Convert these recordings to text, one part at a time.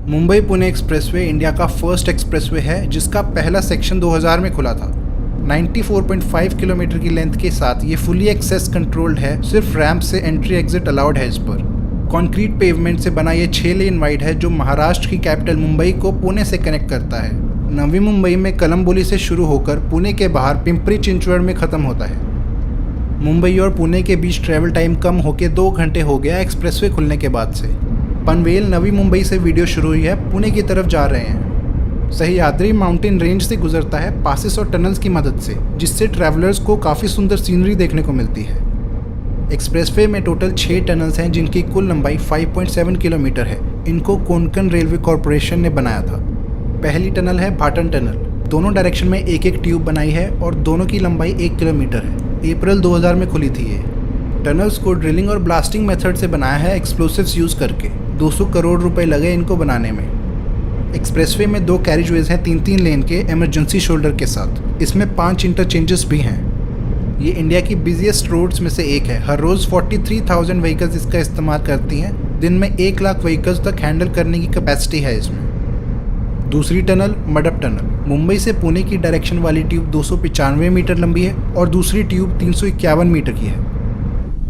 Mumbai Pune expressway India का first expressway है जिसका पहला सेक्शन 2000 में खुला था। 94.5 किलोमीटर की लेंथ के साथ ये फुली एक्सेस कंट्रोल्ड है, सिर्फ रैंप से एंट्री एग्जिट अलाउड है इस पर। कंक्रीट पेवमेंट से बना ये 6 लेन वाइड है जो महाराष्ट्र की कैपिटल मुंबई को पुणे से कनेक्ट करता है। नवी मुंबई में कलंबोली से शुरू होकर पुणे के बाहर पिंपरी चिंचवड़ में ख़त्म होता है। मुंबई और पुणे के बीच ट्रैवल टाइम कम होकर 2 घंटे हो गया एक्सप्रेसवे खुलने के बाद से। पनवेल नवी मुंबई से वीडियो शुरू हुई है, पुणे की तरफ जा रहे हैं। सह्याद्री माउंटेन रेंज से गुजरता है पासेस और टनल्स की मदद से, जिससे ट्रैवलर्स को काफ़ी सुंदर सीनरी देखने को मिलती है। एक्सप्रेसवे में टोटल 6 टनल्स हैं जिनकी कुल लंबाई 5.7 किलोमीटर है। इनको कोंकण रेलवे कॉरपोरेशन ने बनाया था। पहली टनल है भाटन टनल। दोनों डायरेक्शन में एक एक ट्यूब बनाई है और दोनों की लंबाई 1 किलोमीटर है। अप्रैल 2000 में खुली थी ये। टनल्स को ड्रिलिंग और ब्लास्टिंग मेथड से बनाया है एक्सप्लोसिव्स यूज़ करके। 200 करोड़ रुपए लगे इनको बनाने में। एक्सप्रेसवे में 2 कैरिजवेज हैं 3-3 लेन के इमरजेंसी शोल्डर के साथ। इसमें 5 इंटरचेंजेस भी हैं। ये इंडिया की बिजिएस्ट रोड्स में से एक है। हर रोज़ 43,000 व्हीकल्स इसका इस्तेमाल करती हैं। दिन में 1 लाख व्हीकल्स तक हैंडल करने की कैपेसिटी है इसमें। दूसरी टनल मडप टनल। मुंबई से पुणे की डायरेक्शन वाली ट्यूब 295 मीटर लंबी है और दूसरी ट्यूब 351 मीटर की है।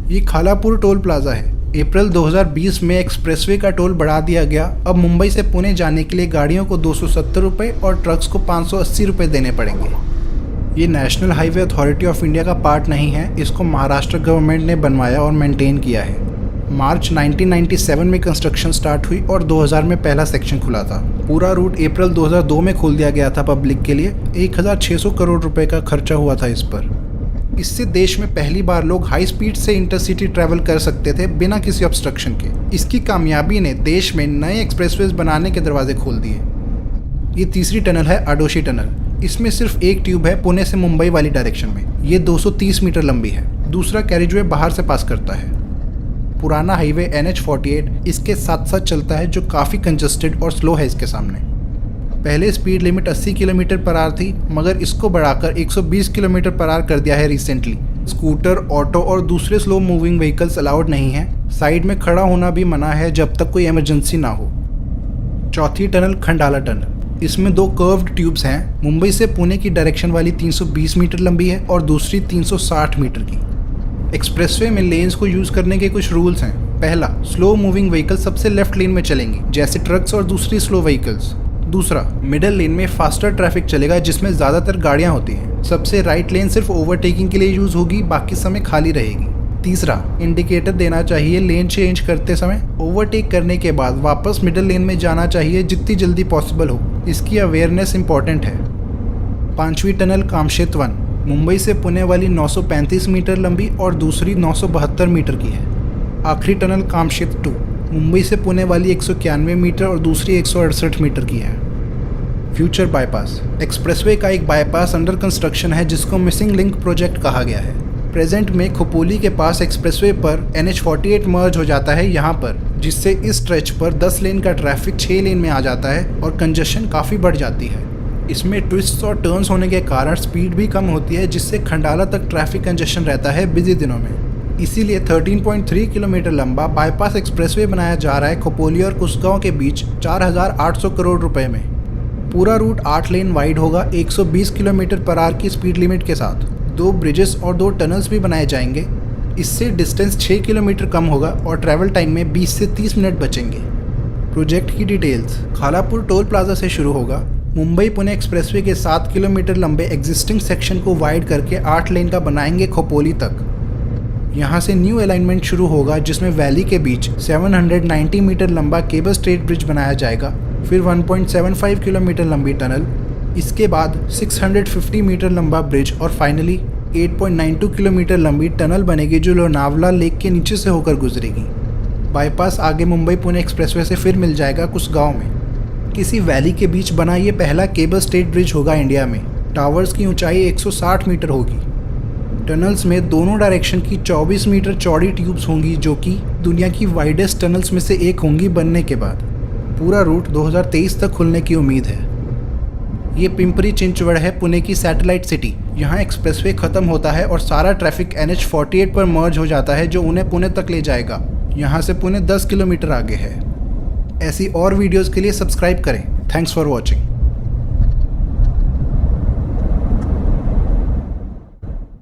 ये खालापुर टोल प्लाजा है। अप्रैल 2020 में एक्सप्रेसवे का टोल बढ़ा दिया गया। अब मुंबई से पुणे जाने के लिए गाड़ियों को 270 रुपये और ट्रक्स को 580 रुपये देने पड़ेंगे। ये national highway authority of India का पार्ट नहीं है। इसको महाराष्ट्र गवर्नमेंट ने बनवाया और मेंटेन किया है। मार्च 1997 में कंस्ट्रक्शन स्टार्ट हुई और 2000 में पहला सेक्शन खुला था। पूरा रूट अप्रैल 2002 में खोल दिया गया था पब्लिक के लिए। 1600 करोड़ रुपए का खर्चा हुआ था इस पर। इससे देश में पहली बार लोग हाई स्पीड से इंटरसिटी ट्रैवल कर सकते थे बिना किसी ऑब्स्ट्रक्शन के। इसकी कामयाबी ने देश में नए एक्सप्रेसवेज बनाने के दरवाजे खोल दिए। ये तीसरी टनल है अडोशी टनल। इसमें सिर्फ एक ट्यूब है पुणे से मुंबई वाली डायरेक्शन में। ये 230 मीटर लंबी है। दूसरा कैरिजवे बाहर से पास करता है। पुराना हाईवे NH-48 इसके साथ साथ चलता है जो काफ़ी कंजस्टेड और स्लो है इसके सामने। पहले speed limit 80 kilometre per hour थी, मगर इसको बढ़ाकर 120 किलोमीटर पर आवर कर दिया है रिसेंटली। स्कूटर, ऑटो और दूसरे स्लो मूविंग व्हीकल्स अलाउड नहीं हैं। साइड में खड़ा होना भी मना है जब तक कोई इमरजेंसी ना हो। चौथी टनल खंडाला टनल। इसमें 2 कर्व्ड ट्यूब्स हैं। मुंबई से पुणे की डायरेक्शन वाली 320 मीटर लंबी है और दूसरी 360 मीटर की। एक्सप्रेसवे में लेन्स को यूज़ करने के कुछ रूल्स हैं। पहला, स्लो मूविंग व्हीकल सबसे लेफ्ट लेन में चलेंगे, जैसे ट्रक्स और दूसरी स्लो व्हीकल्स। दूसरा, मिडल लेन में फास्टर ट्रैफिक चलेगा जिसमें ज़्यादातर गाड़ियाँ होती हैं। सबसे राइट लेन सिर्फ ओवरटेकिंग के लिए यूज़ होगी, बाकी समय खाली रहेगी। तीसरा, इंडिकेटर देना चाहिए लेन चेंज करते समय। ओवरटेक करने के बाद वापस मिडल लेन में जाना चाहिए जितनी जल्दी पॉसिबल हो। इसकी अवेयरनेस इंपॉर्टेंट है। 5वीं टनल कामशेत 1। मुंबई से पुणे वाली 935 मीटर लंबी और दूसरी 972 मीटर की है। आखिरी टनल कामशेत 2। मुंबई से पुणे वाली 191 मीटर और दूसरी 168 मीटर की है। Future bypass. एक्सप्रेसवे का एक बाईपास अंडर कंस्ट्रक्शन है जिसको मिसिंग लिंक प्रोजेक्ट कहा गया है। प्रेजेंट में खोपोली के पास एक्सप्रेसवे पर NH-48 मर्ज हो जाता है यहाँ पर, जिससे इस स्ट्रेच पर 10 लेन का ट्रैफिक 6 लेन में आ जाता है और कंजेशन काफ़ी बढ़ जाती है। इसमें ट्विस्ट्स और टर्न्स होने के कारण स्पीड भी कम होती है, जिससे खंडाला तक ट्रैफिक कंजेशन रहता है बिजी दिनों में। इसीलिए 13.3 किलोमीटर लंबा बाईपास एक्सप्रेसवे बनाया जा रहा है खोपोली और कुसगांव के बीच 4,800 करोड़ रुपए में। पूरा रूट 8 लेन वाइड होगा 120 किलोमीटर पर आवर की स्पीड लिमिट के साथ। 2 ब्रिजेस और 2 टनल्स भी बनाए जाएंगे। इससे डिस्टेंस 6 किलोमीटर कम होगा और ट्रैवल टाइम में 20 से 30 मिनट बचेंगे। प्रोजेक्ट की डिटेल्स। खालापुर टोल प्लाजा से शुरू होगा। मुंबई पुणे एक्सप्रेसवे के 7 किलोमीटर लंबे एग्जिस्टिंग सेक्शन को वाइड करके 8 लेन का बनाएंगे खोपोली तक। यहाँ से न्यू अलाइनमेंट शुरू होगा जिसमें वैली के बीच 790 मीटर लंबा केबल स्ट्रेट ब्रिज बनाया जाएगा। फिर 1.75 किलोमीटर लंबी टनल, इसके बाद 650 मीटर लंबा ब्रिज और फाइनली 8.92 किलोमीटर लंबी टनल बनेगी जो लोनावला लेक के नीचे से होकर गुजरेगी। बाईपास आगे मुंबई पुणे एक्सप्रेसवे से फिर मिल जाएगा कुसगांव में। किसी वैली के बीच बना ये पहला केबल स्ट्रेट ब्रिज होगा इंडिया में। टावर्स की ऊंचाई 160 मीटर होगी। टनल्स में दोनों डायरेक्शन की 24 मीटर चौड़ी ट्यूब्स होंगी जो कि दुनिया की वाइडेस्ट टनल्स में से एक होंगी बनने के बाद। पूरा रूट 2023 तक खुलने की उम्मीद है। ये पिंपरी चिंचवड़ है पुणे की सैटेलाइट सिटी। यहाँ एक्सप्रेसवे ख़त्म होता है और सारा ट्रैफिक NH-48 पर मर्ज हो जाता है जो उन्हें पुणे तक ले जाएगा। यहाँ से पुणे 10 किलोमीटर आगे है। ऐसी और वीडियोस के लिए सब्सक्राइब करें। Thanks for watching.